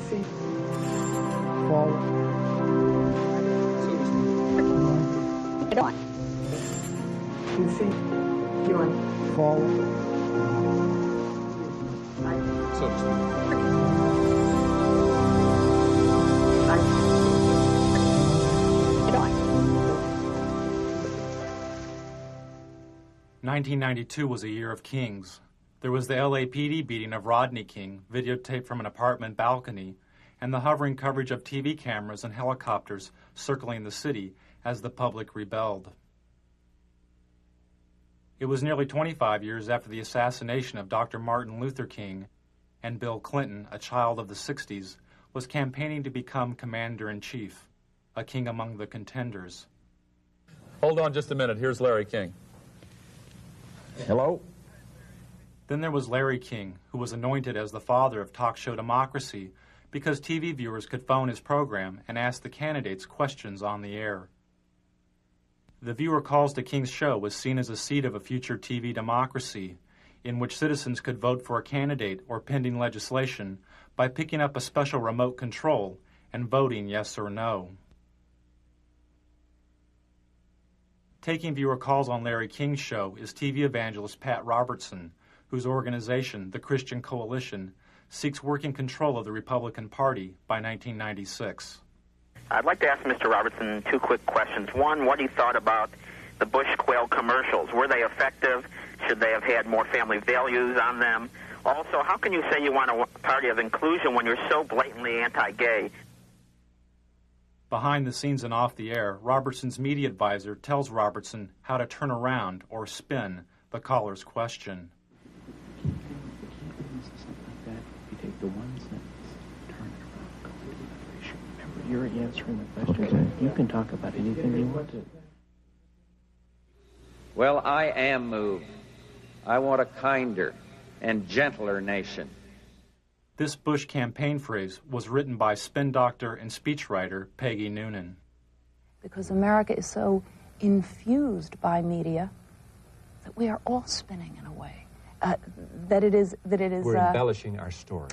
PC. Forward. PC. Doing. Forward. So to speak. 1992 was a year of kings. There was the LAPD beating of Rodney King, videotaped from an apartment balcony, and the hovering coverage of TV cameras and helicopters circling the city as the public rebelled. It was nearly 25 years after the assassination of Dr. Martin Luther King, and Bill Clinton, a child of the 60s, was campaigning to become commander-in-chief, a king among the contenders. Hold on just a minute. Here's Larry King. Hello? Then there was Larry King, who was anointed as the father of talk show democracy because TV viewers could phone his program and ask the candidates questions on the air. The viewer calls to King's show was seen as a seed of a future TV democracy in which citizens could vote for a candidate or pending legislation by picking up a special remote control and voting yes or no. Taking viewer calls on Larry King's show is TV evangelist Pat Robertson, whose organization, the Christian Coalition, seeks working control of the Republican Party by 1996. I'd like to ask Mr. Robertson two quick questions. One, what he thought about the Bush quail commercials. Were they effective? Should they have had more family values on them? Also, how can you say you want a party of inclusion when you're so blatantly anti-gay? Behind the scenes and off the air, Robertson's media advisor tells Robertson how to turn around or spin the caller's question. You take the one sentence, turn it around, go into another issue. Remember, you're answering the question. Okay. You can talk about anything you want to. Well, I am moved. I want a kinder and gentler nation. This Bush campaign phrase was written by spin doctor and speechwriter Peggy Noonan. Because America is so infused by media that we are all spinning in a way. We're embellishing our story.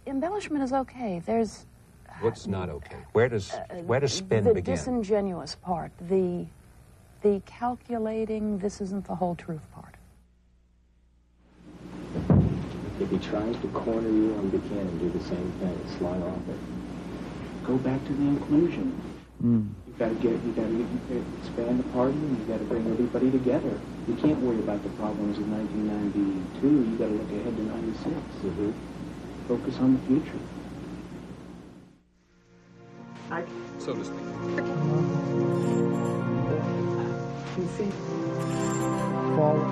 Embellishment is okay. There's... What's not okay? Where does spin begin? The disingenuous part, the calculating, this isn't the whole truth part. If he tries to corner you on Buchanan, do the same thing, slide off it. Go back to the inclusion. You gotta expand the party, and you gotta bring everybody together. You can't worry about the problems of 1992. You gotta look ahead to 96. Focus on the future. So to speak. PC. Forward.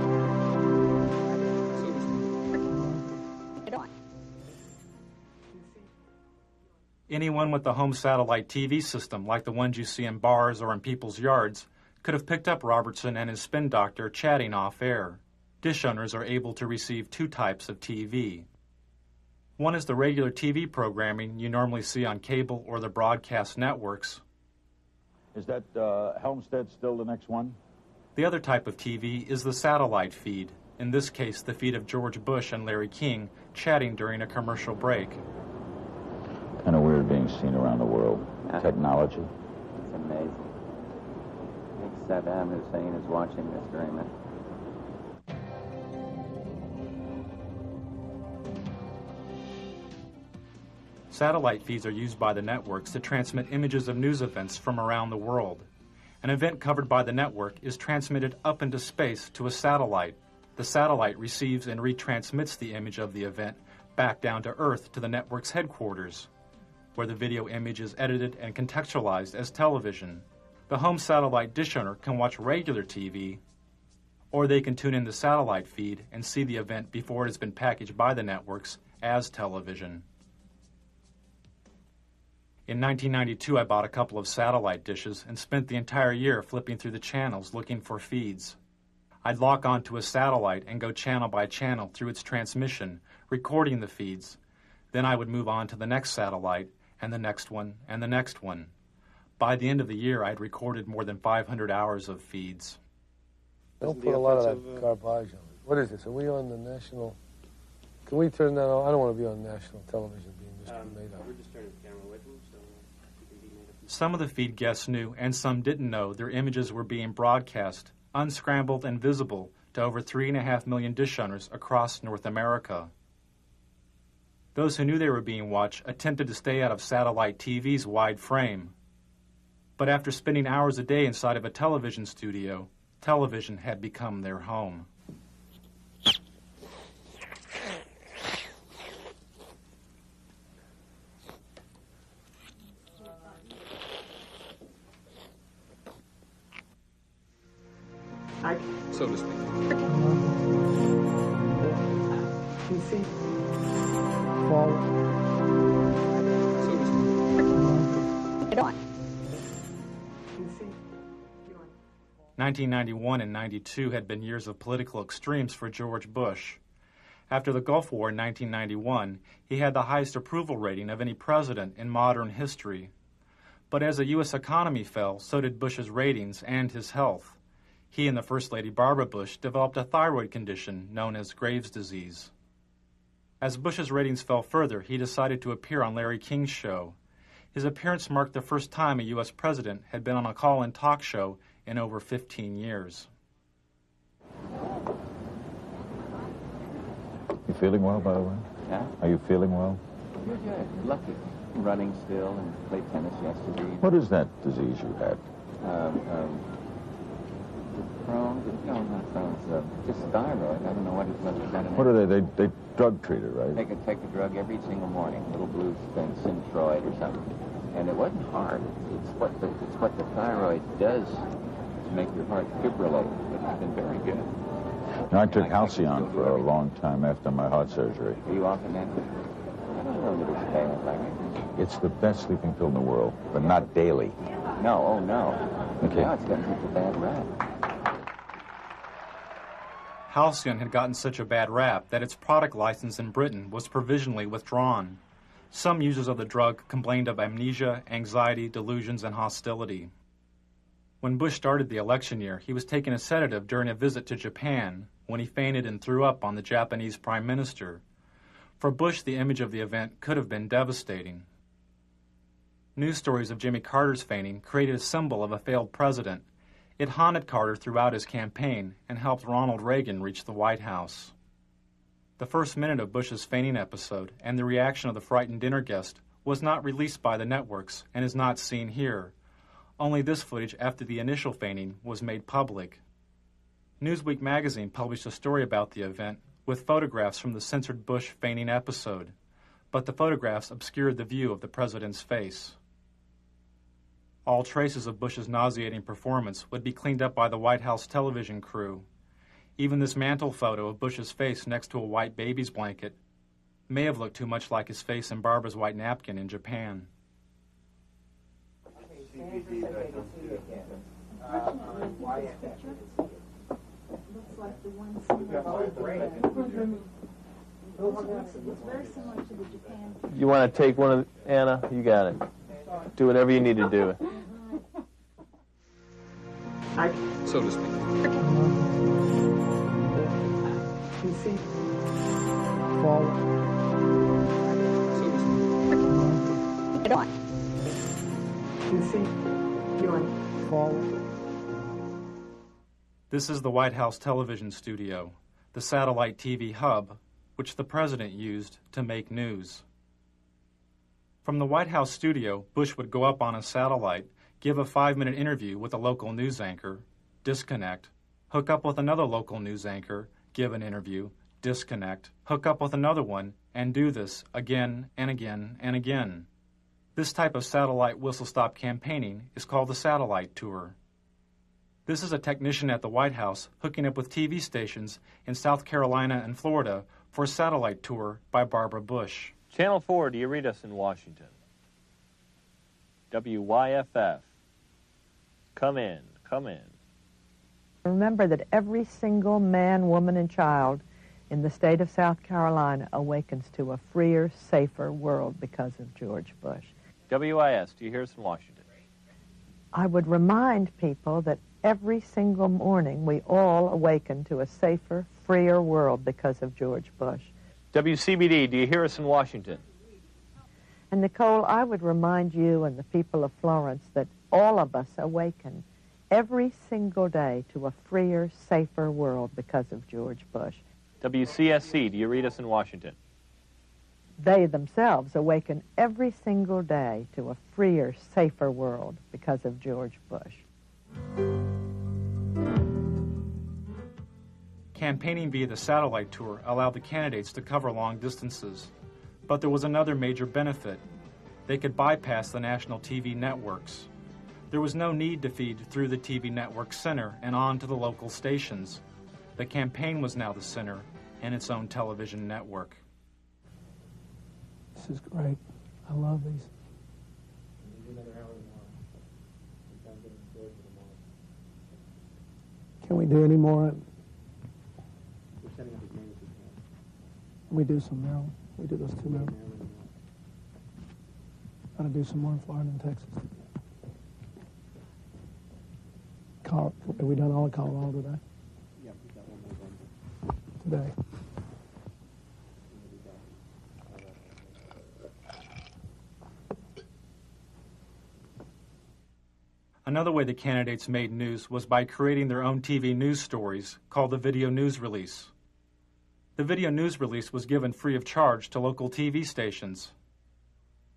Anyone with a home satellite TV system, like the ones you see in bars or in people's yards, could have picked up Robertson and his spin doctor chatting off air. Dish owners are able to receive two types of TV. One is the regular TV programming you normally see on cable or the broadcast networks. Is that Helmstead still the next one? The other type of TV is the satellite feed, in this case the feed of George Bush and Larry King chatting during a commercial break. Kind of weird being seen around the world. Technology. It's amazing. I think Saddam Hussein is watching this during that. Satellite feeds are used by the networks to transmit images of news events from around the world. An event covered by the network is transmitted up into space to a satellite. The satellite receives and retransmits the image of the event back down to Earth to the network's headquarters, where the video image is edited and contextualized as television. The home satellite dish owner can watch regular TV, or they can tune in the satellite feed and see the event before it has been packaged by the networks as television. In 1992, I bought a couple of satellite dishes and spent the entire year flipping through the channels looking for feeds. I'd lock onto a satellite and go channel by channel through its transmission, recording the feeds. Then I would move on to the next satellite, and the next one, and the next one. By the end of the year, I'd recorded more than 500 hours of feeds. Don't put a lot of that garbage on it. What is this? Are we on the national Can we turn that on? I don't want to be on national television being made up. We're just turning the camera away from him, so he can be made up. Some of the feed guests knew, and some didn't know, their images were being broadcast, unscrambled and visible, to over 3.5 million dish owners across North America. Those who knew they were being watched attempted to stay out of satellite TV's wide frame. But after spending hours a day inside of a television studio, television had become their home. So to speak. PC. Forward. So to speak. 1991 and 92 had been years of political extremes for George Bush. After the Gulf War in 1991, he had the highest approval rating of any president in modern history. But as the U.S. economy fell, so did Bush's ratings and his health. He and the First Lady Barbara Bush developed a thyroid condition known as Graves' disease. As Bush's ratings fell further, he decided to appear on Larry King's show. His appearance marked the first time a U.S. president had been on a call-in talk show in over 15 years. You feeling well, by the way? Yeah? Are you feeling well? You're good. Lucky. Running still and played tennis yesterday. What is that disease you had? Crohn's? No, not Crohn's. Just thyroid. I don't know what it's got in What are they? They drug treat it, right? Take a drug every single morning. Little blue thing, Synthroid or something. And it wasn't hard. It's what the thyroid does to make your heart fibrillate. But it's been very good. Now, I took Halcyon for a long time after my heart surgery. Are you often at it? I don't know that it's bad, Larry. It's the best sleeping pill in the world, but not daily. No, oh no. Okay. Now it's gotten such a bad rap. Halcyon had gotten such a bad rap that its product license in Britain was provisionally withdrawn. Some users of the drug complained of amnesia, anxiety, delusions, and hostility. When Bush started the election year, he was taking a sedative during a visit to Japan when he fainted and threw up on the Japanese Prime Minister. For Bush, the image of the event could have been devastating. News stories of Jimmy Carter's fainting created a symbol of a failed president. It haunted Carter throughout his campaign and helped Ronald Reagan reach the White House. The first minute of Bush's fainting episode and the reaction of the frightened dinner guest was not released by the networks and is not seen here. Only this footage after the initial fainting was made public. Newsweek magazine published a story about the event with photographs from the censored Bush fainting episode, but the photographs obscured the view of the president's face. All traces of Bush's nauseating performance would be cleaned up by the White House television crew. Even this mantle photo of Bush's face next to a white baby's blanket may have looked too much like his face in Barbara's white napkin in Japan. You want to take one of Anna? You got it. Do whatever you need to do. So to speak. PC. Forward. So to speak. PC. You're forward. This is the White House television studio, the satellite TV hub, which the president used to make news. From the White House studio, Bush would go up on a satellite, give a 5-minute interview with a local news anchor, disconnect, hook up with another local news anchor, give an interview, disconnect, hook up with another one, and do this again and again and again. This type of satellite whistle-stop campaigning is called the satellite tour. This is a technician at the White House hooking up with TV stations in South Carolina and Florida for a satellite tour by Barbara Bush. Channel 4, do you read us in Washington? WYFF. Come in, come in. Remember that every single man, woman, and child in the state of South Carolina awakens to a freer, safer world because of George Bush. WIS, do you hear us in Washington? I would remind people that every single morning we all awaken to a safer, freer world because of George Bush. WCBD, do you hear us in Washington? And Nicole, I would remind you and the people of Florence that all of us awaken every single day to a freer, safer world because of George Bush. WCSC, do you read us in Washington? They themselves awaken every single day to a freer, safer world because of George Bush. Campaigning via the satellite tour allowed the candidates to cover long distances. But there was another major benefit. They could bypass the national TV networks. There was no need to feed through the TV network center and on to the local stations. The campaign was now the center and its own television network. This is great. I love these. Can we do any more? We do some Maryland. We do those two Maryland. Got to do some more in Florida and Texas. Have we done all of Colorado today? Yeah, we've got one more Today. Another way the candidates made news was by creating their own TV news stories called the Video News Release. The Video News Release was given free of charge to local TV stations.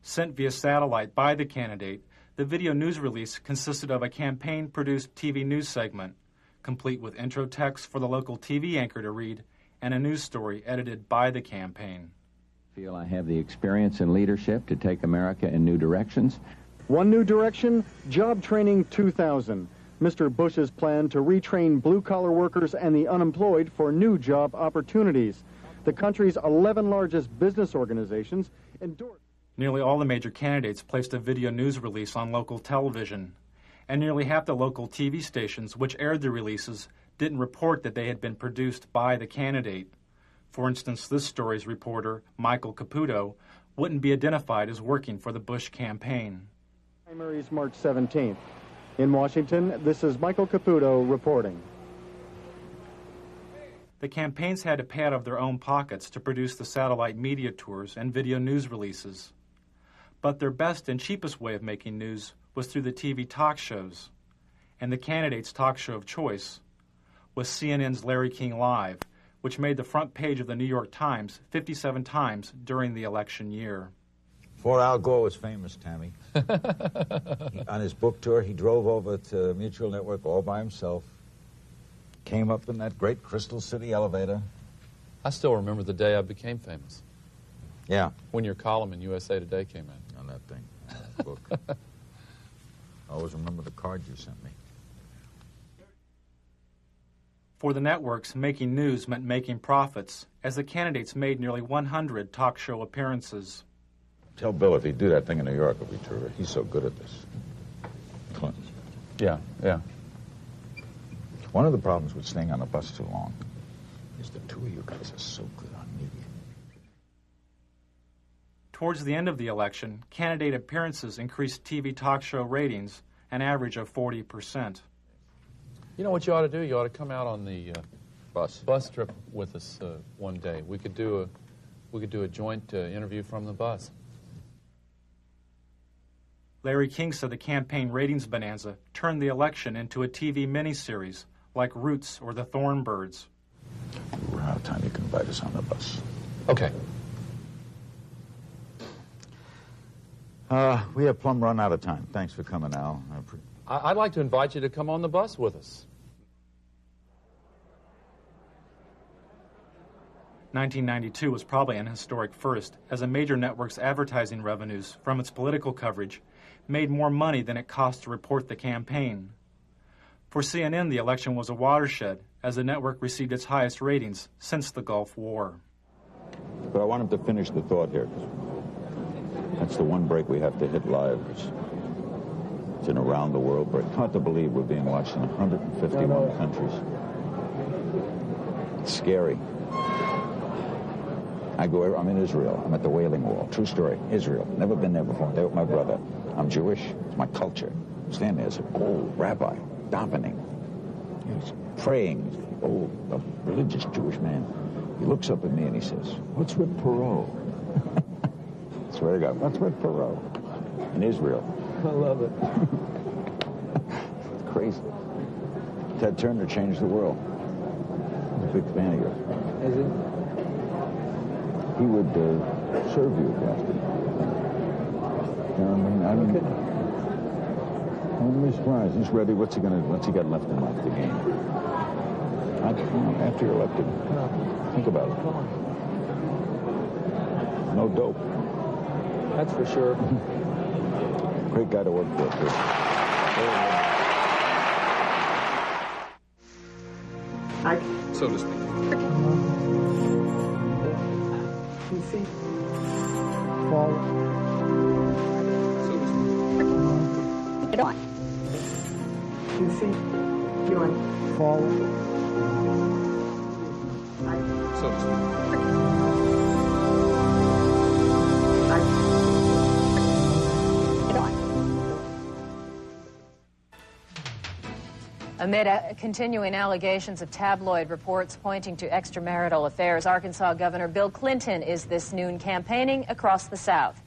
Sent via satellite by the candidate, the Video News Release consisted of a campaign-produced TV news segment, complete with intro text for the local TV anchor to read, and a news story edited by the campaign. I feel I have the experience and leadership to take America in new directions. One new direction, Job Training 2000. Mr. Bush's plan to retrain blue-collar workers and the unemployed for new job opportunities. The country's 11 largest business organizations endorsed. Nearly all the major candidates placed a video news release on local television, and nearly half the local TV stations which aired the releases didn't report that they had been produced by the candidate. For instance, this story's reporter, Michael Caputo, wouldn't be identified as working for the Bush campaign. Primaries March 17th. In Washington, this is Michael Caputo reporting. The campaigns had to pay out of their own pockets to produce the satellite media tours and video news releases. But their best and cheapest way of making news was through the TV talk shows. And the candidate's talk show of choice was CNN's Larry King Live, which made the front page of the New York Times 57 times during the election year. Before Al Gore was famous, Tammy, on his book tour, he drove over to Mutual Network all by himself, came up in that great Crystal City elevator. I still remember the day I became famous. Yeah. When your column in USA Today came in. On that thing, on that book. I always remember the card you sent me. For the networks, making news meant making profits, as the candidates made nearly 100 talk show appearances. Tell Bill if he'd do that thing in New York, it'd be terrific. He's so good at this. Clinton. Yeah. One of the problems with staying on the bus too long is the two of you guys are so good on media. Towards the end of the election, candidate appearances increased TV talk show ratings an average of 40%. You know what you ought to do? You ought to come out on the bus trip with us one day. We could do a joint interview from the bus. Larry King said the campaign ratings bonanza turned the election into a TV miniseries like Roots or The Thornbirds. We're out of time. You can invite us on the bus. Okay. We have plumb run out of time. Thanks for coming, Al. I'd like to invite you to come on the bus with us. 1992 was probably an historic first, as a major network's advertising revenues from its political coverage made more money than it cost to report the campaign. For CNN, the election was a watershed, as the network received its highest ratings since the Gulf War. But I want him to finish the thought here, because that's the one break we have to hit live. It's in around the world, but it's hard to believe we're being watched in 151 countries. It's scary. I'm in Israel. I'm at the Wailing Wall. True story. Israel. Never been there before. There with my brother. I'm Jewish. It's my culture. Stand there as an old rabbi, davening. He's praying. Old, a religious Jewish man. He looks up at me and he says, "What's with Perot?" Swear to God, what's with Perot? In Israel. I love it. It's crazy. Ted Turner changed the world. I'm a big fan of yours. Is it? He would serve you, Boston. You know what I mean? I'm really surprised. He's ready. What's he got left in life to gain? After you're elected, think about it. No dope. That's for sure. Great guy to work for, too. So to speak. You see? Forward. So to speak. Get on. You see? You're forward. So to speak. Amid continuing allegations of tabloid reports pointing to extramarital affairs, Arkansas Governor Bill Clinton is this noon campaigning across the South.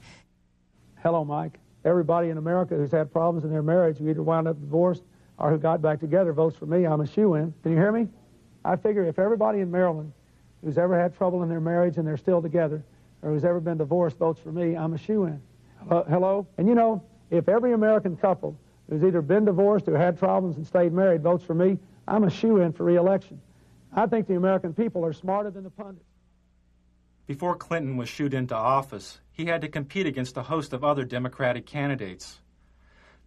Hello, Mike. Everybody in America who's had problems in their marriage, who either wound up divorced or who got back together, votes for me. I'm a shoo-in. Can you hear me? I figure if everybody in Maryland who's ever had trouble in their marriage and they're still together, or who's ever been divorced votes for me, I'm a shoo-in. Hello? And you know, if every American couple who's either been divorced or had problems and stayed married votes for me, I'm a shoo-in for re-election. I think the American people are smarter than the pundits. Before Clinton was shooed into office, he had to compete against a host of other Democratic candidates.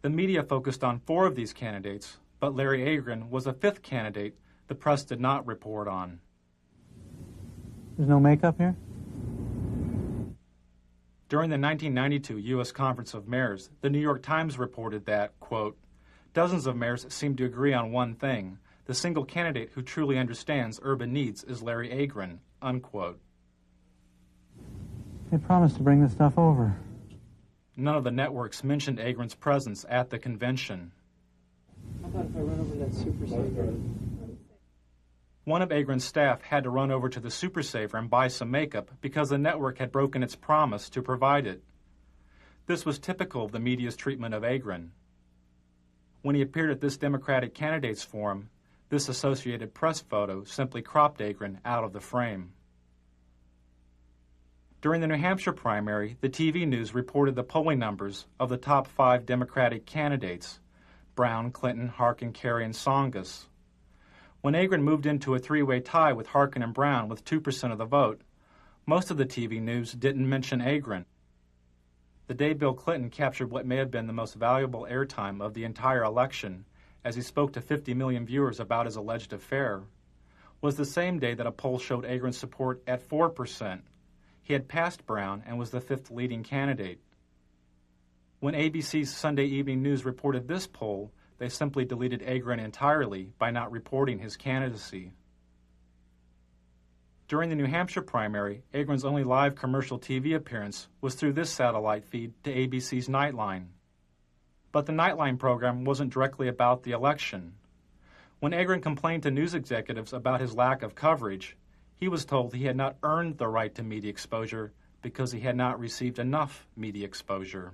The media focused on 4 of these candidates, but Larry Agron was a 5th candidate the press did not report on. There's no makeup here? During the 1992 U.S. Conference of Mayors, the New York Times reported that, quote, dozens of mayors seem to agree on one thing. The single candidate who truly understands urban needs is Larry Agron, unquote. They promised to bring this stuff over. None of the networks mentioned Agron's presence at the convention. How about if I run over that Super Saver? One of Agron's staff had to run over to the Super Saver and buy some makeup because the network had broken its promise to provide it. This was typical of the media's treatment of Agron. When he appeared at this Democratic candidates forum, this Associated Press photo simply cropped Agron out of the frame. During the New Hampshire primary, the TV news reported the polling numbers of the top 5 Democratic candidates: Brown, Clinton, Harkin, Kerry, and Tsongas. When Agron moved into a 3-way tie with Harkin and Brown with 2% of the vote, most of the TV news didn't mention Agron. The day Bill Clinton captured what may have been the most valuable airtime of the entire election, as he spoke to 50 million viewers about his alleged affair, was the same day that a poll showed Agron's support at 4%. He had passed Brown and was the 5th leading candidate. When ABC's Sunday Evening News reported this poll, they simply deleted Agron entirely by not reporting his candidacy. During the New Hampshire primary, Agron's only live commercial TV appearance was through this satellite feed to ABC's Nightline. But the Nightline program wasn't directly about the election. When Agron complained to news executives about his lack of coverage, he was told he had not earned the right to media exposure because he had not received enough media exposure.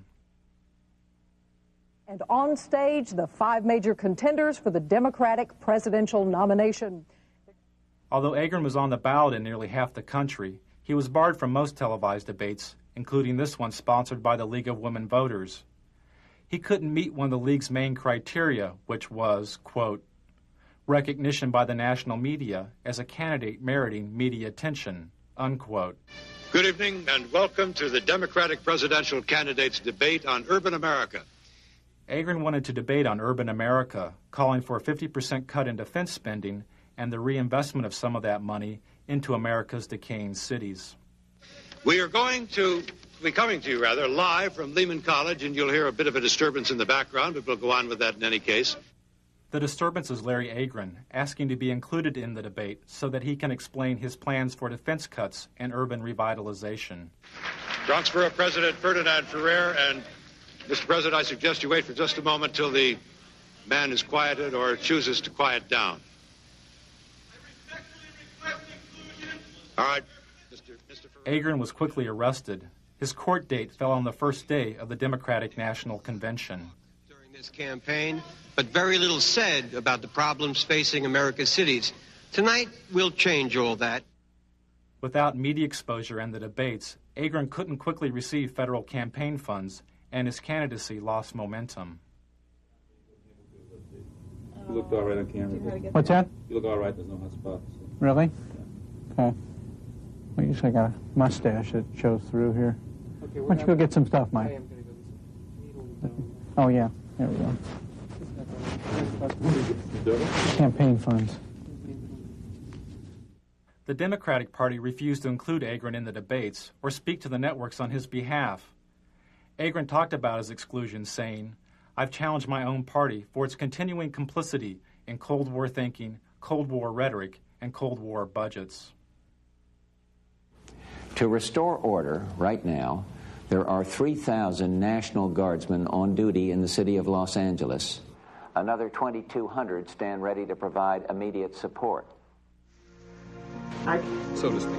And on stage, the 5 major contenders for the Democratic presidential nomination. Although Agron was on the ballot in nearly half the country, he was barred from most televised debates, including this one sponsored by the League of Women Voters. He couldn't meet one of the League's main criteria, which was, quote, recognition by the national media as a candidate meriting media attention, unquote. Good evening and welcome to the Democratic presidential candidates debate on urban America. Agron wanted to debate on urban America, calling for a 50% cut in defense spending and the reinvestment of some of that money into America's decaying cities. We are going to be coming to you, live from Lehman College, and you'll hear a bit of a disturbance in the background, but we'll go on with that in any case. The disturbance is Larry Agron, asking to be included in the debate so that he can explain his plans for defense cuts and urban revitalization. Transfer of President Ferdinand Ferrer, and Mr. President, I suggest you wait for just a moment till the man is quieted or chooses to quiet down. All right, Mr. Agron was quickly arrested. His court date fell on the first day of the Democratic National Convention. During this campaign, but very little said about the problems facing America's cities. Tonight, we'll change all that. Without media exposure and the debates, Agron couldn't quickly receive federal campaign funds, and his candidacy lost momentum. You look all right on camera. What's that? You look all right. There's no hot spots. Really? Okay. Well, you usually got a mustache that shows through here. Okay, why don't you go get some stuff, Mike? Oh, yeah. There we go. Campaign funds. The Democratic Party refused to include Agron in the debates or speak to the networks on his behalf. Agron talked about his exclusion, saying, "I've challenged my own party for its continuing complicity in Cold War thinking, Cold War rhetoric, and Cold War budgets." To restore order right now, there are 3,000 National Guardsmen on duty in the city of Los Angeles. Another 2,200 stand ready to provide immediate support. So to speak.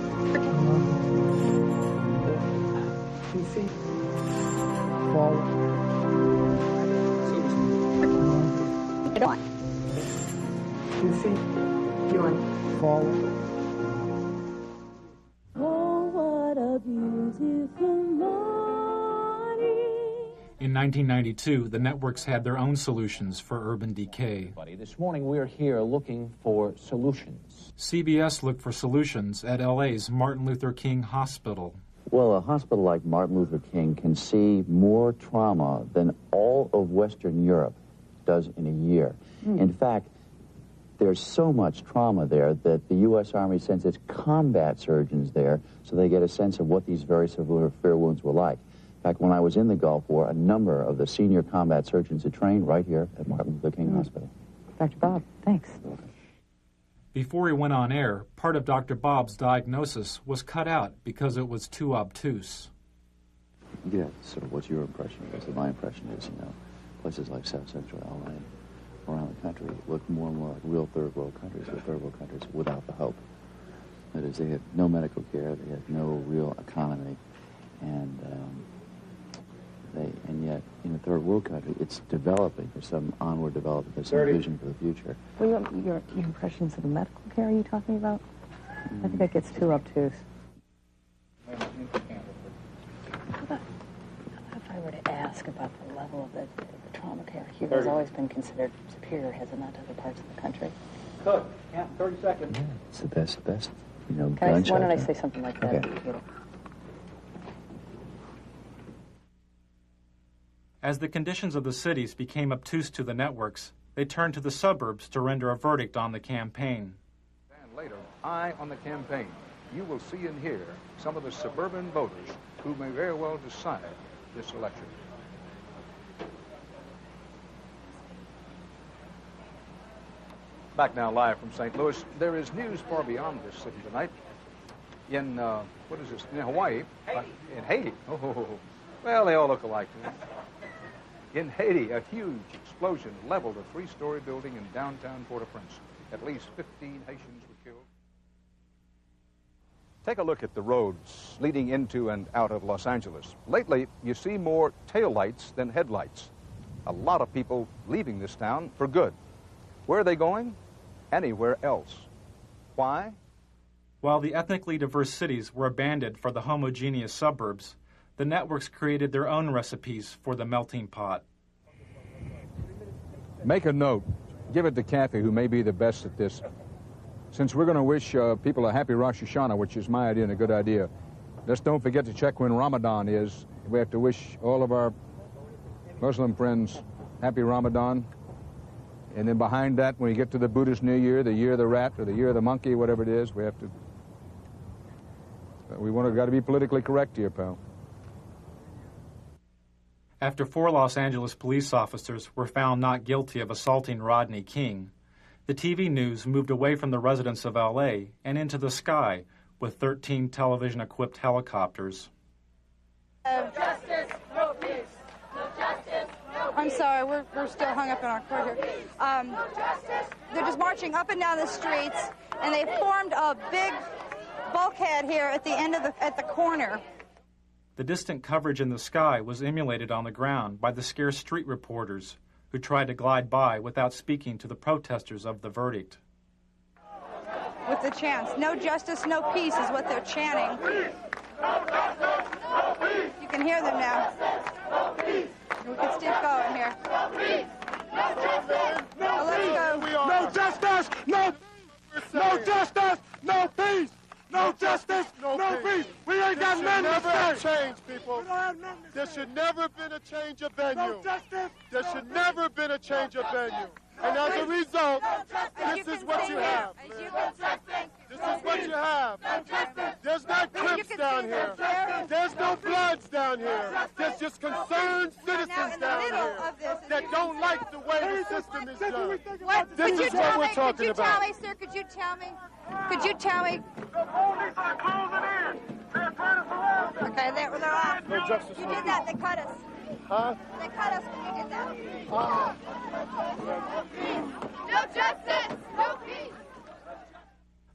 Oh, what a beautiful morning. In 1992, the networks had their own solutions for urban decay. This morning we're here looking for solutions. CBS looked for solutions at LA's Martin Luther King Hospital. Well, a hospital like Martin Luther King can see more trauma than all of Western Europe does in a year. In fact, there's so much trauma there that the U.S. Army sends its combat surgeons there so they get a sense of what these very severe wounds were like. In fact, when I was in the Gulf War, a number of the senior combat surgeons had trained right here at Martin Luther King Hospital. Dr. Bob, thanks. Before he went on air, part of Dr. Bob's diagnosis was cut out because it was too obtuse. Yeah, so what's your impression? Because my impression is, places like South Central LA, around the country, look more and more like real third world countries, or third world countries without the hope. That is, they have no medical care, they have no real economy, and yet in a third world country, it's developing. There's some onward development. There's some vision for the future. Well, your impressions of the medical care are you talking about? I think that gets too obtuse. How about if I were to ask about the level of the trauma care here has always been considered superior, has it not, to other parts of the country? Cook, 30 seconds. It's the best, Why don't I say something like that? Okay. As the conditions of the cities became obtuse to the networks, they turned to the suburbs to render a verdict on the campaign. And later, eye on the campaign. You will see and hear some of the suburban voters who may very well decide this election. Back now live from St. Louis. There is news far beyond this city tonight. In, what is this, in Hawaii? In Haiti. Oh, well, they all look alike. In Haiti, a huge explosion leveled a three-story building in downtown Port-au-Prince. At least 15 Haitians were killed. Take a look at the roads leading into and out of Los Angeles. Lately, you see more taillights than headlights. A lot of people leaving this town for good. Where are they going? Anywhere else. Why? While the ethnically diverse cities were abandoned for the homogeneous suburbs, the networks created their own recipes for the melting pot. Make a note. Give it to Kathy, who may be the best at this. Since we're going to wish people a happy Rosh Hashanah, which is my idea and a good idea, just don't forget to check when Ramadan is. We have to wish all of our Muslim friends happy Ramadan. And then behind that, when you get to the Buddhist New Year, the year of the rat or the year of the monkey, whatever it is, we have to... got to be politically correct here, pal. After 4 Los Angeles police officers were found not guilty of assaulting Rodney King, the TV news moved away from the residents of L.A. and into the sky with 13 television-equipped helicopters. No justice, no peace. No justice, no peace. I'm sorry, we're still hung up in our court here. They're just marching up and down the streets, and they formed a big bulkhead here at the end of at the corner. The distant coverage in the sky was emulated on the ground by the scarce street reporters who tried to glide by without speaking to the protesters of the verdict. With the chants, no justice, no peace is what they're chanting. You can hear them now. We can keep going here. Now let's go. No justice, no justice, no peace. No justice, no peace. We ain't got nothing to say. Change, people. There should never have been a change of venue. No justice. There should never have been a change of venue. And as a result, this is what you have. This is what you have. There's no Crips down here. There's no Bloods down here. There's just concerned citizens down here that don't like the way the system is done. This is what we're talking about. Could you tell me, sir, could you tell me? Could you tell me? The police are closing in. They're trying to surround us. Okay, they're off. No justice. You did that, they cut us. Huh? They cut us when you did that. No justice, no peace.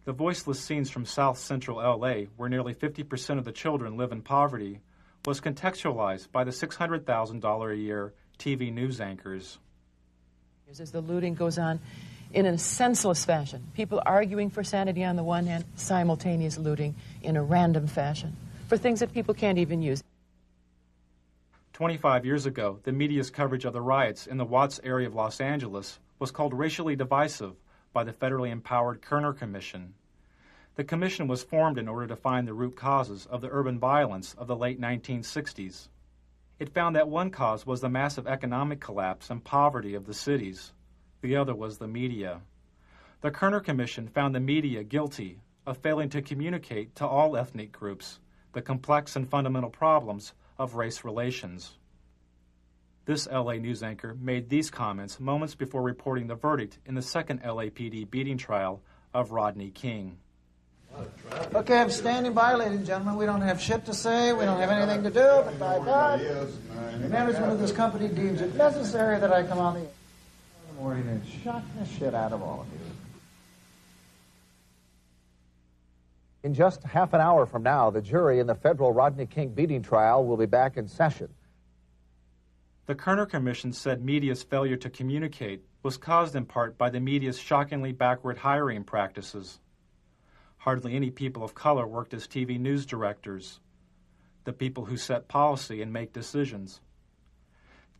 The voiceless scenes from South Central L.A., where nearly 50% of the children live in poverty, was contextualized by the $600,000 a year TV news anchors. As the looting goes on in a senseless fashion, people arguing for sanity on the one hand, simultaneous looting in a random fashion for things that people can't even use. 25 years ago, the media's coverage of the riots in the Watts area of Los Angeles was called racially divisive by the federally empowered Kerner Commission. The commission was formed in order to find the root causes of the urban violence of the late 1960s. It found that one cause was the massive economic collapse and poverty of the cities. The other was the media. The Kerner Commission found the media guilty of failing to communicate to all ethnic groups the complex and fundamental problems of race relations. This LA news anchor made these comments moments before reporting the verdict in the second LAPD beating trial of Rodney King. Okay, I'm standing by, ladies and gentlemen. We don't have shit to say. We don't have anything to do. But by God, the management of this company deems it necessary that I come on the air in the morning and shock the shit out of all of you. In just half an hour from now, the jury in the federal Rodney King beating trial will be back in session. The Kerner Commission said media's failure to communicate was caused in part by the media's shockingly backward hiring practices. Hardly any people of color worked as TV news directors, the people who set policy and make decisions.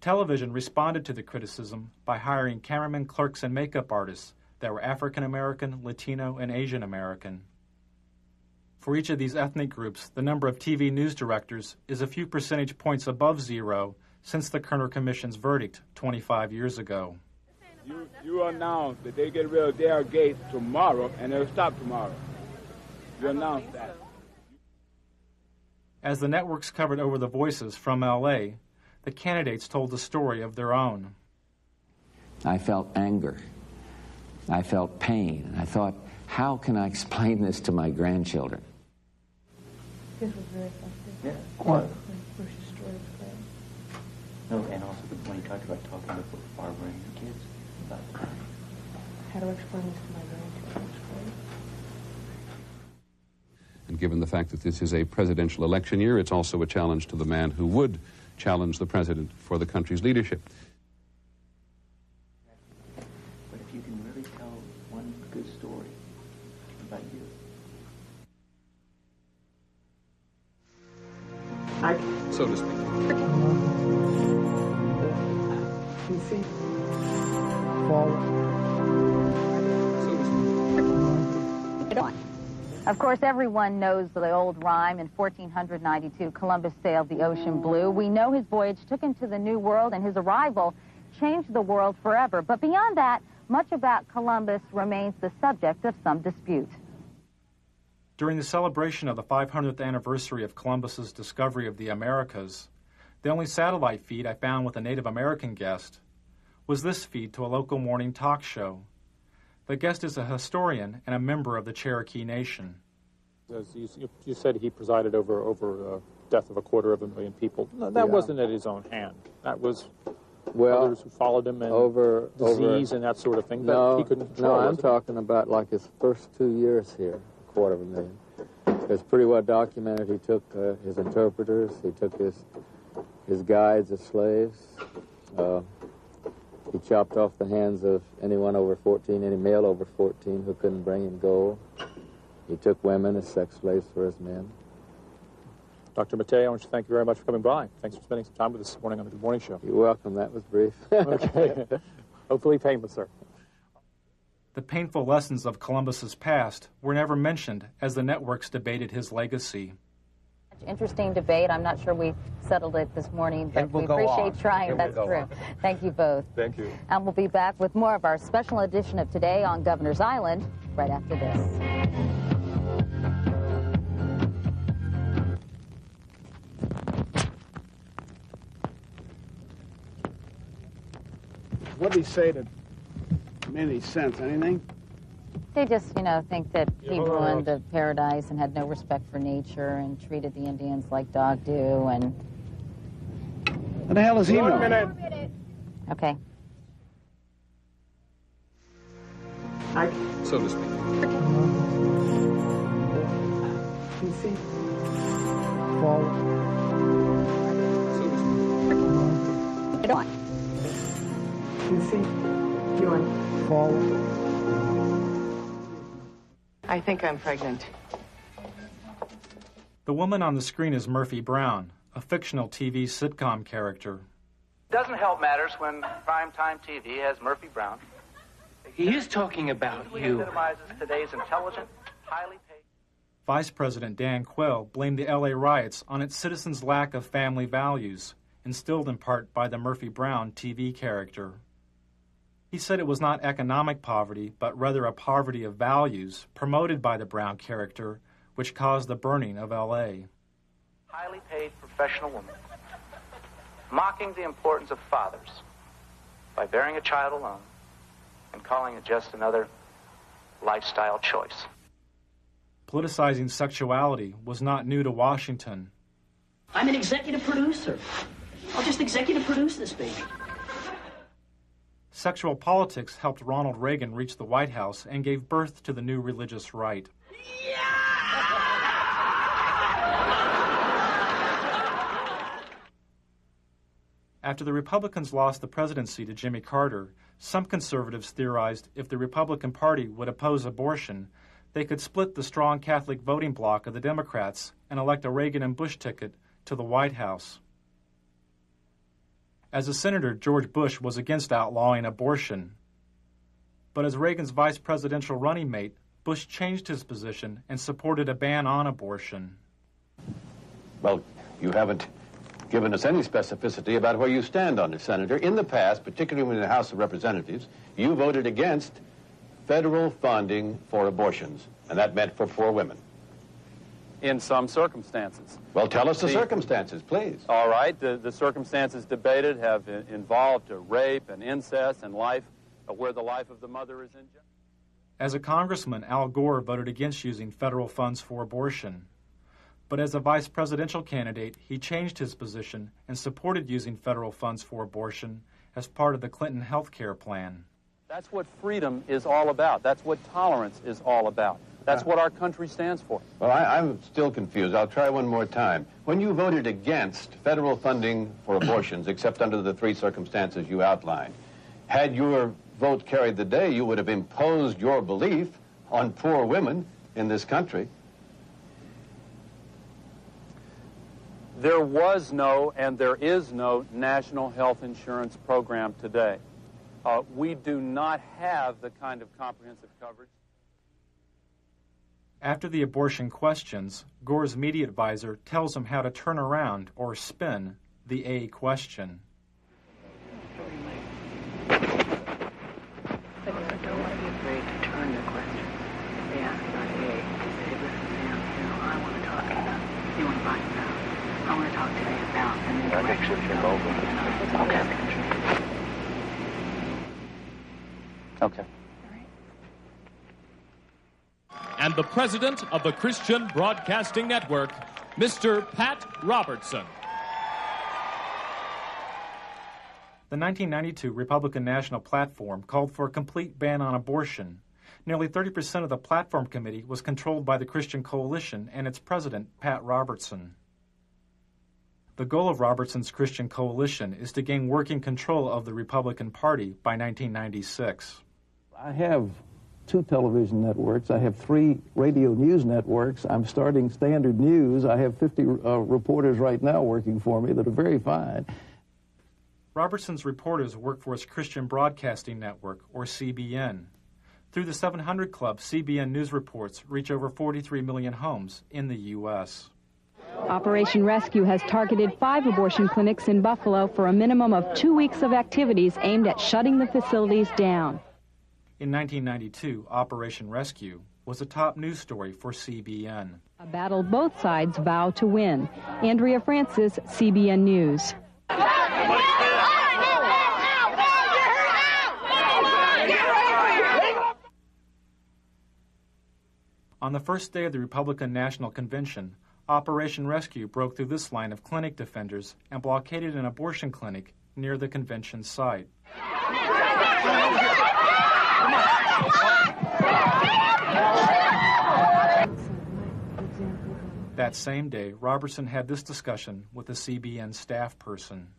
Television responded to the criticism by hiring cameramen, clerks, and makeup artists that were African American, Latino, and Asian American. For each of these ethnic groups, the number of TV news directors is a few percentage points above zero since the Kerner Commission's verdict 25 years ago. You announced that they get rid of their gates tomorrow, and they'll stop tomorrow. You announced that. As the networks covered over the voices from L.A., the candidates told the story of their own. I felt anger. I felt pain. I thought, how can I explain this to my grandchildren? This was very effective. Yeah. What? Bush's story was great. No, and also when you talked about talking to Barbara and your kids about How to explain this to my grandchildren was great. And given the fact that this is a presidential election year, it's also a challenge to the man who would challenge the president for the country's leadership. But if you can really tell one good story about you. So to speak. Of course, everyone knows the old rhyme. In 1492, Columbus sailed the ocean blue. We know his voyage took him to the New World, and his arrival changed the world forever. But beyond that, much about Columbus remains the subject of some dispute. During the celebration of the 500th anniversary of Columbus's discovery of the Americas, the only satellite feed I found with a Native American guest was this feed to a local morning talk show. The guest is a historian and a member of the Cherokee Nation. As you said he presided over death of 250,000 people. No, that wasn't at his own hand. That was others who followed him and disease and that sort of thing. But he couldn't control. No, I'm talking about like his first 2 years here, 250,000. It's pretty well documented. He took his interpreters, he took his guides as slaves. He chopped off the hands of anyone over 14, any male over 14 who couldn't bring him gold. He took women as sex slaves for his men. Dr. Mattei, I want to thank you very much for coming by. Thanks for spending some time with us this morning on the Good Morning Show. You're welcome. That was brief. Okay. Hopefully painless, sir. The painful lessons of Columbus's past were never mentioned as the networks debated his legacy. Interesting debate. I'm not sure we settled it this morning, but we appreciate trying. That's true. Thank you both. Thank you. And we'll be back with more of our special edition of Today on Governor's Island right after this. What did he say that made any sense? Anything? They just, think that he ruined the paradise and had no respect for nature and treated the Indians like dog do and... What the hell does he know? 1 minute. Okay. So to speak. You see? Forward. So to speak. Get on. You see? You want forward? I think I'm pregnant. The woman on the screen is Murphy Brown, a fictional TV sitcom character. Doesn't help matters when primetime TV has Murphy Brown. He is talking about you. Epitomizes today's intelligent, highly paid... Vice President Dan Quayle blamed the LA riots on its citizens' lack of family values, instilled in part by the Murphy Brown TV character. He said it was not economic poverty, but rather a poverty of values promoted by the Brown character, which caused the burning of L.A. Highly paid professional woman, mocking the importance of fathers by bearing a child alone and calling it just another lifestyle choice. Politicizing sexuality was not new to Washington. I'm an executive producer. I'll just executive produce this baby. Sexual politics helped Ronald Reagan reach the White House and gave birth to the new religious right. After the Republicans lost the presidency to Jimmy Carter, some conservatives theorized if the Republican Party would oppose abortion, they could split the strong Catholic voting bloc of the Democrats and elect a Reagan and Bush ticket to the White House. As a senator, George Bush was against outlawing abortion. But as Reagan's vice presidential running mate, Bush changed his position and supported a ban on abortion. Well, you haven't given us any specificity about where you stand on it, Senator. In the past, particularly in the House of Representatives, you voted against federal funding for abortions, and that meant for poor women. In some circumstances. Well, tell us the circumstances, please. All right. The circumstances debated have involved rape and incest and life, where the life of the mother is in jeopardy. As a congressman, Al Gore voted against using federal funds for abortion. But as a vice presidential candidate, he changed his position and supported using federal funds for abortion as part of the Clinton health care plan. That's what freedom is all about. That's what tolerance is all about. That's what our country stands for. Well, I'm still confused. I'll try one more time. When you voted against federal funding for abortions, except under the three circumstances you outlined, had your vote carried the day, you would have imposed your belief on poor women in this country. There was no and there is no national health insurance program today. We do not have the kind of comprehensive coverage. After the abortion questions, Gore's media advisor tells him how to turn around or spin the A question. Okay. And the president of the Christian Broadcasting Network, Mr. Pat Robertson. The 1992 Republican National Platform called for a complete ban on abortion. Nearly 30% of the platform committee was controlled by the Christian Coalition and its president, Pat Robertson. The goal of Robertson's Christian Coalition is to gain working control of the Republican Party by 1996. I have 2 television networks. I have 3 radio news networks. I'm starting Standard News. I have 50 reporters right now working for me that are very fine. Robertson's reporters work for his Christian Broadcasting Network, or CBN. Through the 700 Club, CBN News reports reach over 43 million homes in the U.S. Operation Rescue has targeted 5 abortion clinics in Buffalo for a minimum of 2 weeks of activities aimed at shutting the facilities down. In 1992, Operation Rescue was a top news story for CBN. A battle both sides vow to win. Andrea Francis, CBN News. On the first day of the Republican National Convention, Operation Rescue broke through this line of clinic defenders and blockaded an abortion clinic near the convention site. That same day, Robertson had this discussion with a CBN staff person.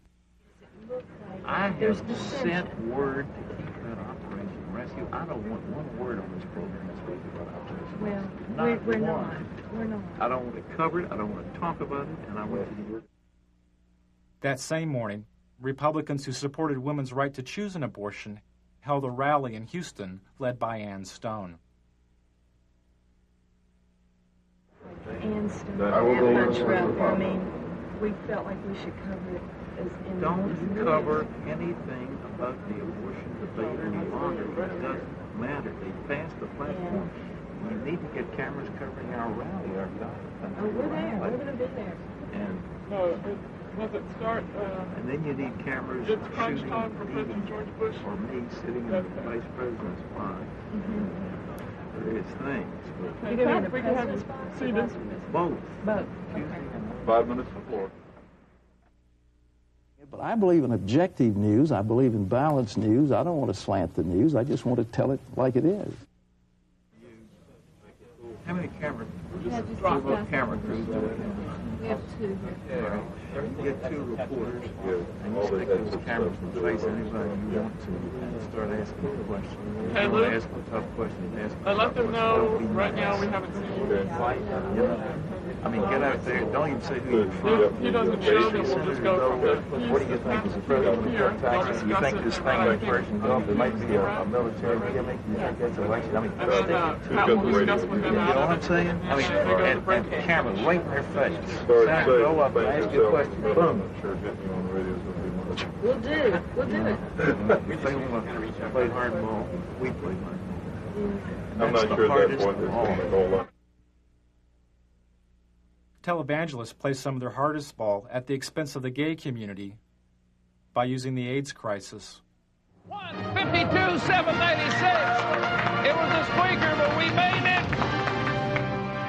I have sent word to keep that Operation Rescue. I don't want one word on this program this week about Operation Rescue. Well, we're not. We're not. I don't want to cover it. I don't want to talk about it. And I want you to work. That same morning, Republicans who supported women's right to choose an abortion held a rally in Houston led by Ann Stone. Ann Stone, I mean, we felt like we should cover it as in. Don't cover anything about the abortion debate any longer. It doesn't matter. They passed the platform. You need to get cameras covering our rally, our diet. Oh, we're there. We're going to be there. And does it start? And then you need cameras It's crunch shooting time for President George Bush. or me sitting in the vice president's spot. Various things. You going to be in the president's box? Both. Both. Okay. 5 minutes before. But I believe in objective news. I believe in balanced news. I don't want to slant the news. I just want to tell it like it is. How many camera camera crews do we have? We have 2 here. All right. You get 2 reporters, and you stick those cameras in face anybody you want to, and start asking a question. Hey, you Luke, want to ask a tough question, ask I let them know right now we haven't seen you. I mean, get out there. Don't even say who you're from. He doesn't show that we'll just go from the. What do you think is the president of the taxes? You think this thing like Persian Gulf, there might be a military gimmick? You think that's election? I mean, And then Pat will discuss with them. you know what I'm saying? I mean, and the camera right in their face. Start Senator, go up and ask you a question. Boom. Sure, getting you on the radio is going to be one. We'll do it. We'll do it. If they want to play hardball, we play hardball. I'm not sure at that point there's going to go on. Televangelists play some of their hardest ball at the expense of the gay community by using the AIDS crisis. 52, 796. It was a squeaker, but we made it.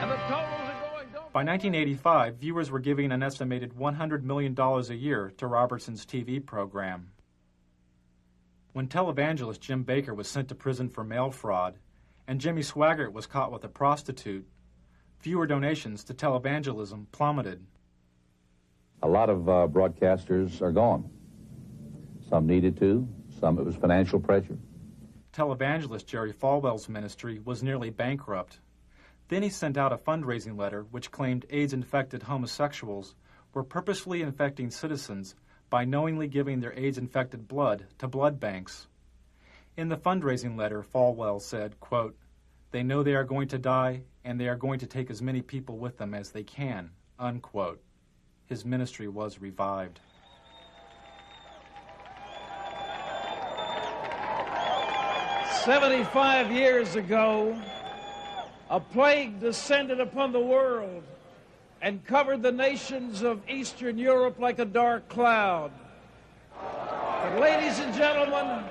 And the totals are going. By 1985, viewers were giving an estimated $100 million a year to Robertson's TV program. When televangelist Jim Bakker was sent to prison for mail fraud, and Jimmy Swaggart was caught with a prostitute, viewer donations to televangelism plummeted. A lot of broadcasters are gone. Some needed to, some it was financial pressure. Televangelist Jerry Falwell's ministry was nearly bankrupt. Then he sent out a fundraising letter which claimed AIDS-infected homosexuals were purposefully infecting citizens by knowingly giving their AIDS-infected blood to blood banks. In the fundraising letter, Falwell said, quote, "They know they are going to die, and they are going to take as many people with them as they can," unquote. His ministry was revived. "75 years ago, a plague descended upon the world and covered the nations of Eastern Europe like a dark cloud. But ladies and gentlemen,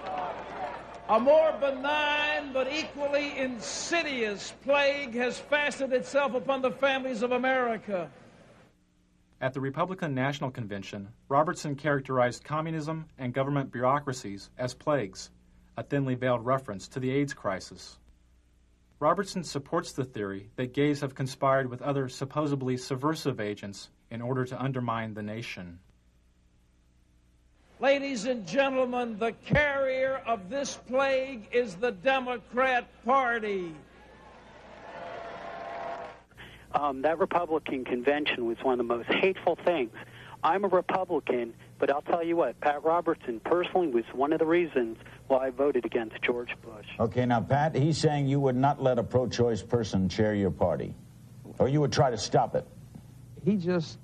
a more benign but equally insidious plague has fastened itself upon the families of America. At the Republican National Convention, Robertson characterized communism and government bureaucracies as plagues, a thinly veiled reference to the AIDS crisis. Robertson supports the theory that gays have conspired with other supposedly subversive agents in order to undermine the nation. Ladies and gentlemen, the carrier of this plague is the Democrat Party. That Republican convention was one of the most hateful things. I'm a Republican, but I'll tell you what, Pat Robertson personally was one of the reasons why I voted against George Bush. Okay, now, Pat, he's saying you would not let a pro-choice person chair your party, or you would try to stop it. He just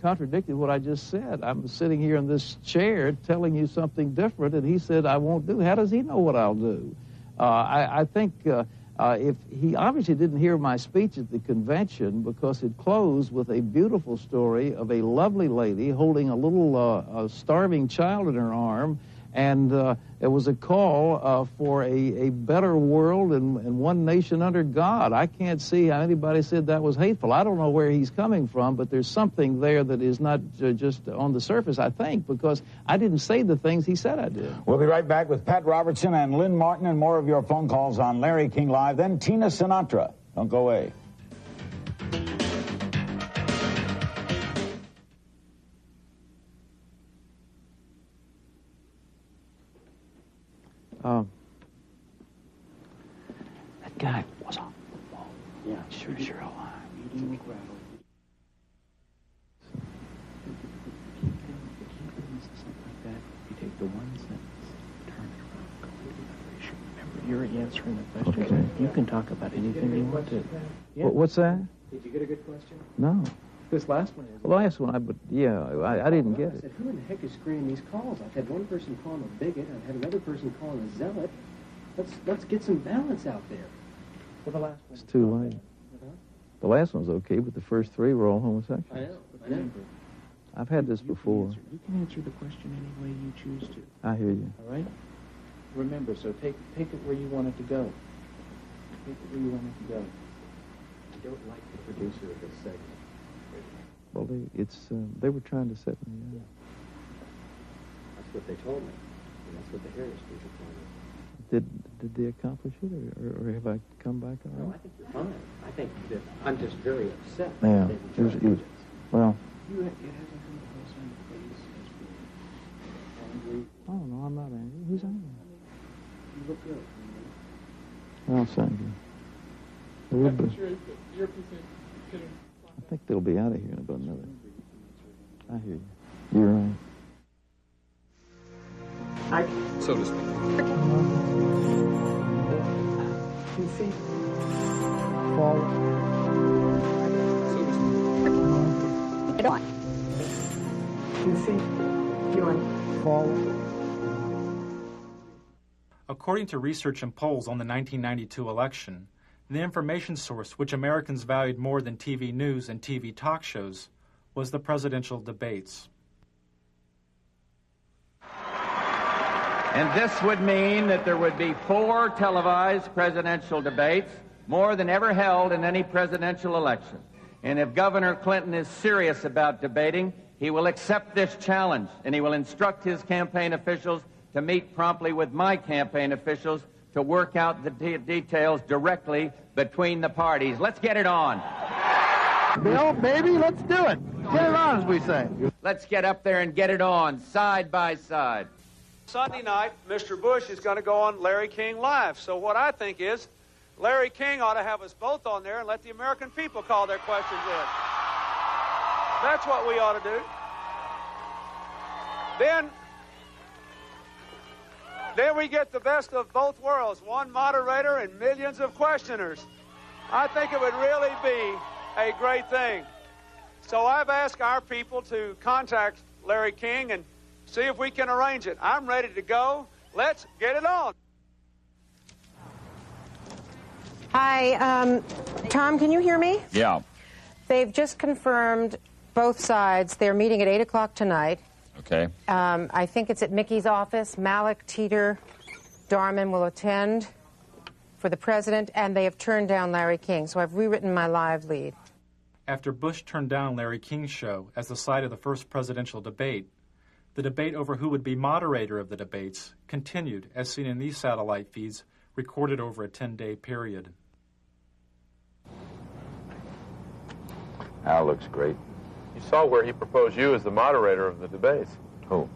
contradicted what I just said. I'm sitting here in this chair telling you something different, and he said I won't do. How does he know what I'll do? I think if he obviously didn't hear my speech at the convention, because it closed with a beautiful story of a lovely lady holding a little starving child in her arm, and it was a call for a better world and one nation under God. I can't see how anybody said that was hateful. I don't know where he's coming from, but there's something there that is not just on the surface, I think, because I didn't say the things he said I did. We'll be right back with Pat Robertson and Lynn Martin and more of your phone calls on Larry King Live, then Tina Sinatra. Don't go away. That guy was on the wall. Yeah, sure alive. You take the one sentence, turn it around, go to the other issue. Remember, you're answering the question. Okay. You can talk about anything you want to. Yeah. What's that? Did you get a good question? No. This last one is. The last one, I didn't get I it. said, who in the heck is screening these calls? I've had one person call him a bigot. I've had another person call him a zealot. Let's get some balance out there. Well, the last one. It's too late. The last one's okay, but the first three were all homosexuals. I know. Remember, I've had this before. you can answer the question any way you choose to. I hear you. All right? Remember, so take it where you want it to go. Take it where you want it to go. I don't like the producer of this segment. Well, they were trying to set me up. That's what they told me. And that's what the Harris people told me. Did they accomplish it, or have I come back on? No, I think you're fine. I think that I'm just very upset. Yeah. Well. You hasn't come across any face as angry. Oh, no, I'm not angry. Who's angry? You look good. Well, thank you. I think they'll be out of here in about another. I hear you. You're right. So to speak. You see, fall. So to speak. You see, you fall. According to research and polls on the 1992 election, the information source which Americans valued more than TV news and TV talk shows was the presidential debates. And this would mean that there would be 4 televised presidential debates, more than ever held in any presidential election. And if Governor Clinton is serious about debating, he will accept this challenge, and he will instruct his campaign officials to meet promptly with my campaign officials to work out the details directly between the parties. Let's get it on. Bill, baby, let's do it. Get it on, as we say. Let's get up there and get it on, side by side. Sunday night, Mr. Bush is going to go on Larry King Live. So what I think is, Larry King ought to have us both on there and let the American people call their questions in. That's what we ought to do. Then we get the best of both worlds, one moderator and millions of questioners. I think it would really be a great thing. So I've asked our people to contact Larry King and see if we can arrange it. I'm ready to go. Let's get it on. Hi, Tom, can you hear me? Yeah. They've just confirmed both sides. They're meeting at 8 o'clock tonight. Okay. I think it's at Mickey's office. Malik, Teeter, Darman will attend for the president, and they have turned down Larry King, so I've rewritten my live lead. After Bush turned down Larry King's show as the site of the first presidential debate, the debate over who would be moderator of the debates continued, as seen in these satellite feeds recorded over a 10-day period. Al looks great. You saw where he proposed you as the moderator of the debates. Who?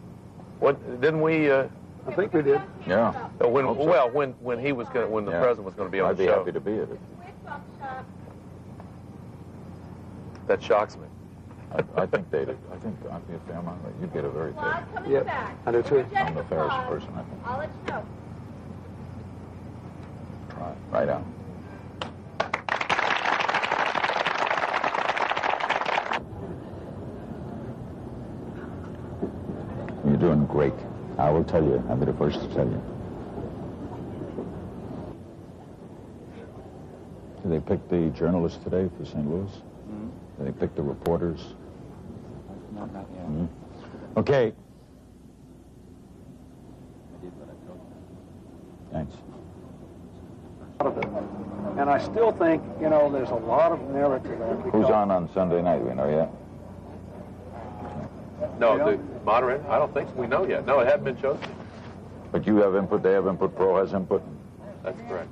What didn't we? I think we did. Yeah. When Hope so. well, when he was going, when the president was going to be on I'd the be show. happy to be at it. That shocks me. I think they'd. I think I'd be a fair amount. You'd get a very fair. Yep. I do too. I'm the fairest person, I think. I'll let you know. Right on. You're doing great. I will tell you. I'll be the first to tell you. Did they pick the journalists today for St. Louis? Mm-hmm. Did they pick the reporters? Not yet. Mm-hmm. Okay. Thanks. And I still think, you know, there's a lot of merit to that. Who's on Sunday night? We know yet? No, the moderator. I don't think so. We know yet. No, it hadn't been chosen. But you have input. They have input. Pro has input. That's correct.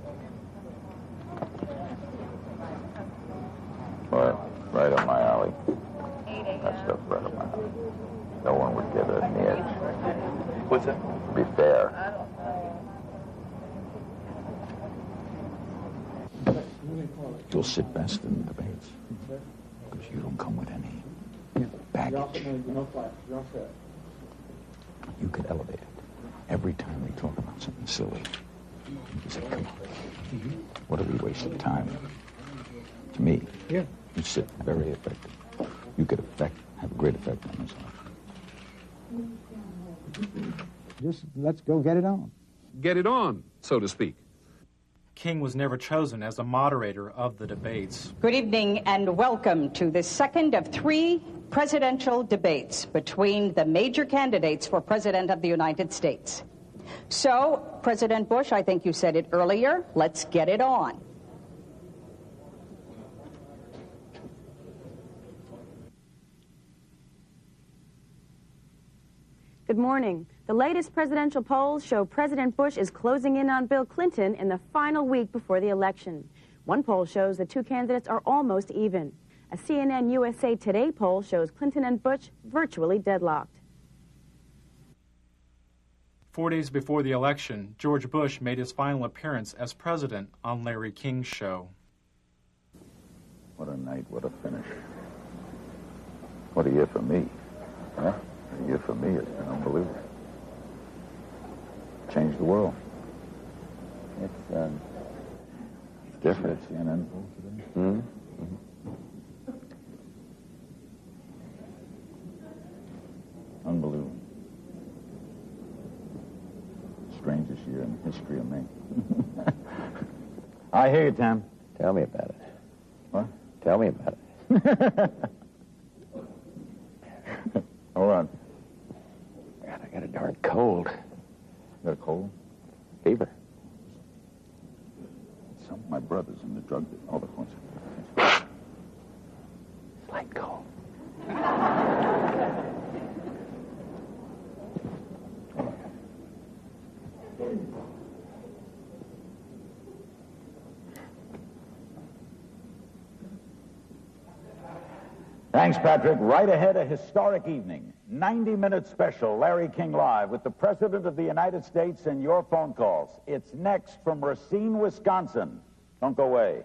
Well, right up my alley. That stuff's right up my alley. No one would get an edge. What's that? Be fair. You'll sit best in the debates because you don't come with any baggage. You could elevate it. Every time we talk about something silly, you say, come on. What are we wasting time? To me, you sit very effective. You could have a great effect on myself. Just let's go get it on. Get it on, so to speak. King was never chosen as a moderator of the debates. Good evening and welcome to the second of 3 presidential debates between the major candidates for President of the United States. So, President Bush, I think you said it earlier, let's get it on. Good morning. The latest presidential polls show President Bush is closing in on Bill Clinton in the final week before the election. One poll shows the two candidates are almost even. A CNN USA Today poll shows Clinton and Bush virtually deadlocked. 4 days before the election, George Bush made his final appearance as president on Larry King's show. What a night, what a finish. What a year for me. Huh? A year for me, it's been unbelievable. Changed the world. It's different. CNN poll today. Mm-hmm. Unbelievable. Strangest year in the history of me. I hear you, Tom. Tell me about it. What? Tell me about it. Hold on. God, I got a darn cold. You got a cold? Fever. Some of my brothers in the drug business. Oh, the ones. Slight cold. Thanks, Patrick. Right ahead, a historic evening. 90-minute special, Larry King Live, with the President of the United States and your phone calls. It's next from Racine, Wisconsin. Don't go away.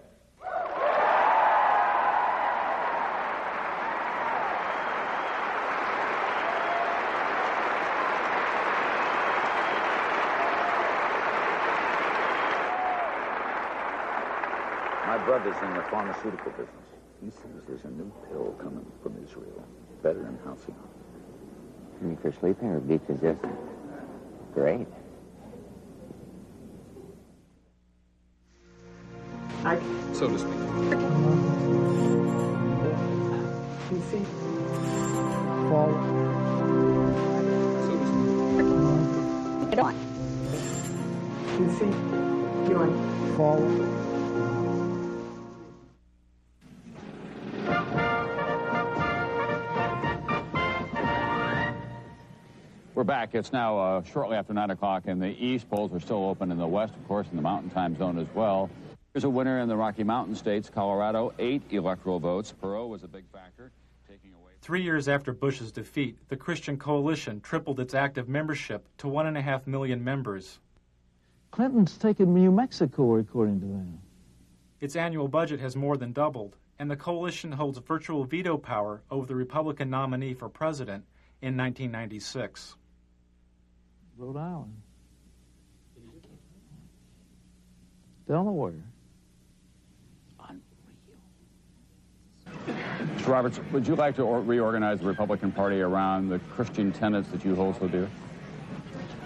My brother's in the pharmaceutical business. He says there's a new pill coming from Israel, better than Halcyon. You for sleeping or because just great. So to speak. You see? Fall. Get on. You see? Yawn. Fall. We're back. It's now shortly after 9 o'clock in the east. Polls are still open in the west, of course, in the mountain time zone as well. There's a winner in the Rocky Mountain states. Colorado, 8 electoral votes. Perot was a big factor, taking away... 3 years after Bush's defeat, the Christian Coalition tripled its active membership to 1.5 million members. Clinton's taken New Mexico, according to them. Its annual budget has more than doubled, and the coalition holds virtual veto power over the Republican nominee for president in 1996. Rhode Island. Delaware. Mr. Roberts, would you like to reorganize the Republican Party around the Christian tenets that you hold so dear?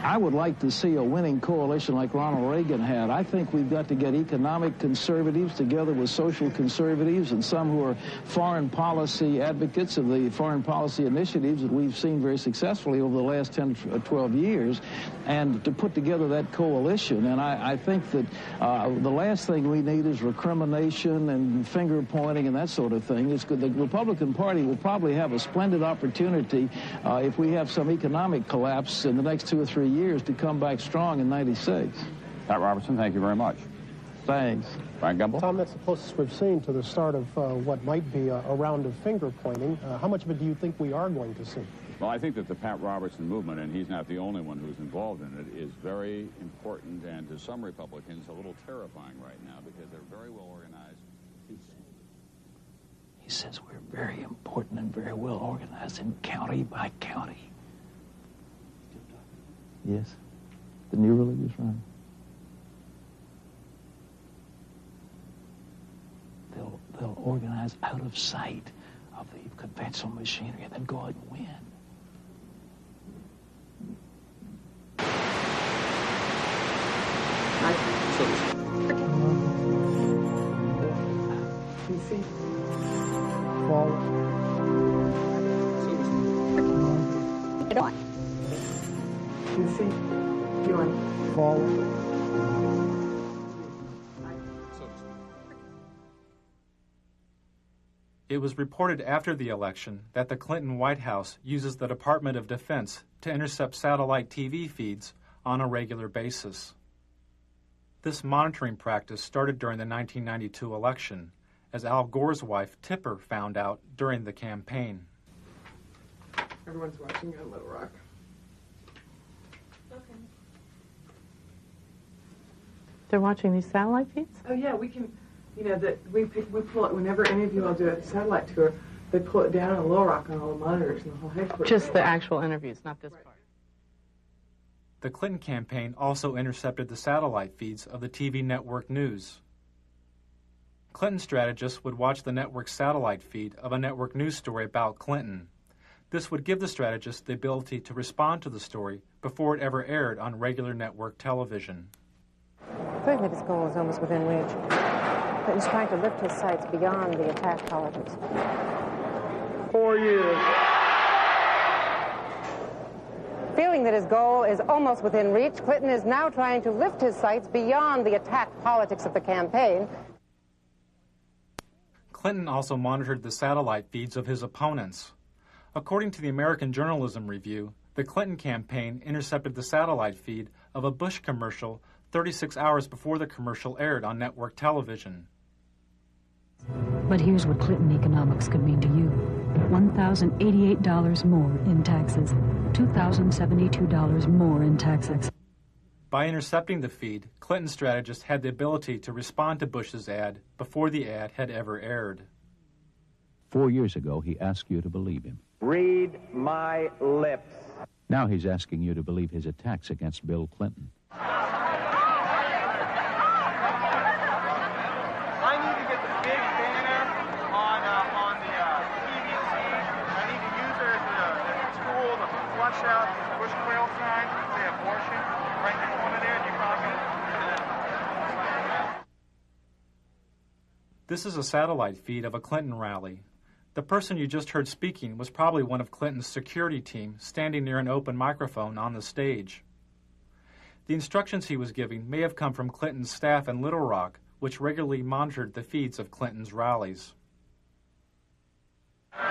I would like to see a winning coalition like Ronald Reagan had. I think we've got to get economic conservatives together with social conservatives and some who are foreign policy advocates of the foreign policy initiatives that we've seen very successfully over the last 10 or 12 years, and to put together that coalition. And I think that the last thing we need is recrimination and finger pointing and that sort of thing. It's good. The Republican Party will probably have a splendid opportunity if we have some economic collapse in the next 2 or 3 years to come back strong in 96. Pat Robertson, thank you very much. Thanks. Frank Gumbel? Tom, that's the closest we've seen to the start of what might be a round of finger pointing. How much of it do you think we are going to see? Well, I think that the Pat Robertson movement, and he's not the only one who's involved in it, is very important and to some Republicans a little terrifying right now because they're very well organized. He says we're very important and very well organized in county by county. Yes, the new religious right. They'll organize out of sight of the conventional machinery and then go out and win. It was reported after the election that the Clinton White House uses the Department of Defense to intercept satellite TV feeds on a regular basis. This monitoring practice started during the 1992 election, as Al Gore's wife, Tipper, found out during the campaign. Everyone's watching on Little Rock. Okay. They're watching these satellite feeds? Oh, yeah, we can, you know, that we pull it, whenever any of you all do a satellite tour, they pull it down on Little Rock on all the monitors and the whole headquarters. Just the actual interviews, not this part. The Clinton campaign also intercepted the satellite feeds of the TV network news. Clinton strategists would watch the network's satellite feed of a network news story about Clinton. This would give the strategists the ability to respond to the story before it ever aired on regular network television. Certainly his goal is almost within reach. Clinton's trying to lift his sights beyond the attack politics. 4 years. Feeling that his goal is almost within reach, Clinton is now trying to lift his sights beyond the attack politics of the campaign. Clinton also monitored the satellite feeds of his opponents. According to the American Journalism Review, the Clinton campaign intercepted the satellite feed of a Bush commercial 36 hours before the commercial aired on network television. But here's what Clinton economics could mean to you. $1,088 more in taxes. $2,072 more in taxes. By intercepting the feed, Clinton strategists had the ability to respond to Bush's ad before the ad had ever aired. 4 years ago, he asked you to believe him. Read my lips. Now he's asking you to believe his attacks against Bill Clinton. I need to get the big banner on the PVC. I need to use it as a tool to flush out these Bush quail signs that say abortion right in the corner there. Do you copy it? This is a satellite feed of a Clinton rally. The person you just heard speaking was probably one of Clinton's security team standing near an open microphone on the stage. The instructions he was giving may have come from Clinton's staff in Little Rock, which regularly monitored the feeds of Clinton's rallies. Don't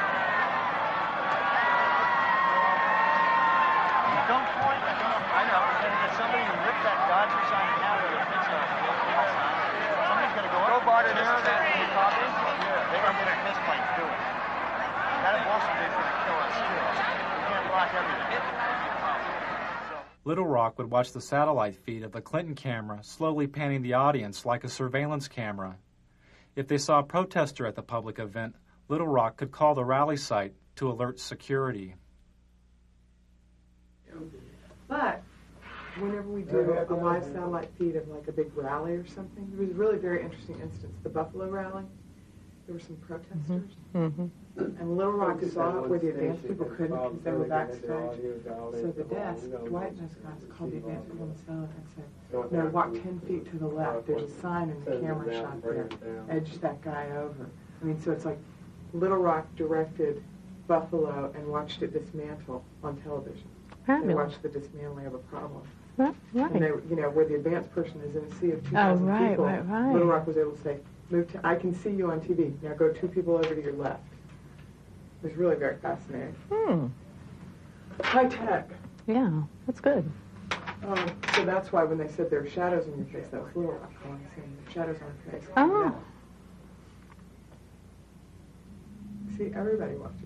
point. I know. And there's somebody who ripped that Dodger sign in half with a picture of a sign. Somebody's Go barter this and the copy. They're going to get this place doing it. That abortion is going to kill us too. We can't block everything. Little Rock would watch the satellite feed of the Clinton camera slowly panning the audience like a surveillance camera. If they saw a protester at the public event, Little Rock could call the rally site to alert security. But whenever we do a live satellite feed of like a big rally or something, there was a really very interesting instance. The Buffalo rally, there were some protesters. Mm-hmm. And Little Rock saw it where the advanced people couldn't because they were backstage. So the desk, Dwight and those guys called the advanced people on the phone and said, no, walk 10 feet to the left. There's a sign and the camera shot there. Edge that guy over. I mean, so it's like Little Rock directed Buffalo and watched it dismantle on television. They watched the dismantling of a problem. Right. And they, you know, where the advanced person is in a sea of 2,000 people, right. Little Rock was able to say, move to, I can see you on TV. Now go 2 people over to your left. It was really very fascinating. High tech. Yeah, that's good. So that's why when they said there are shadows on your face, that was Little Rock calling, saying shadows on your face. Oh. Yeah. See, everybody watched.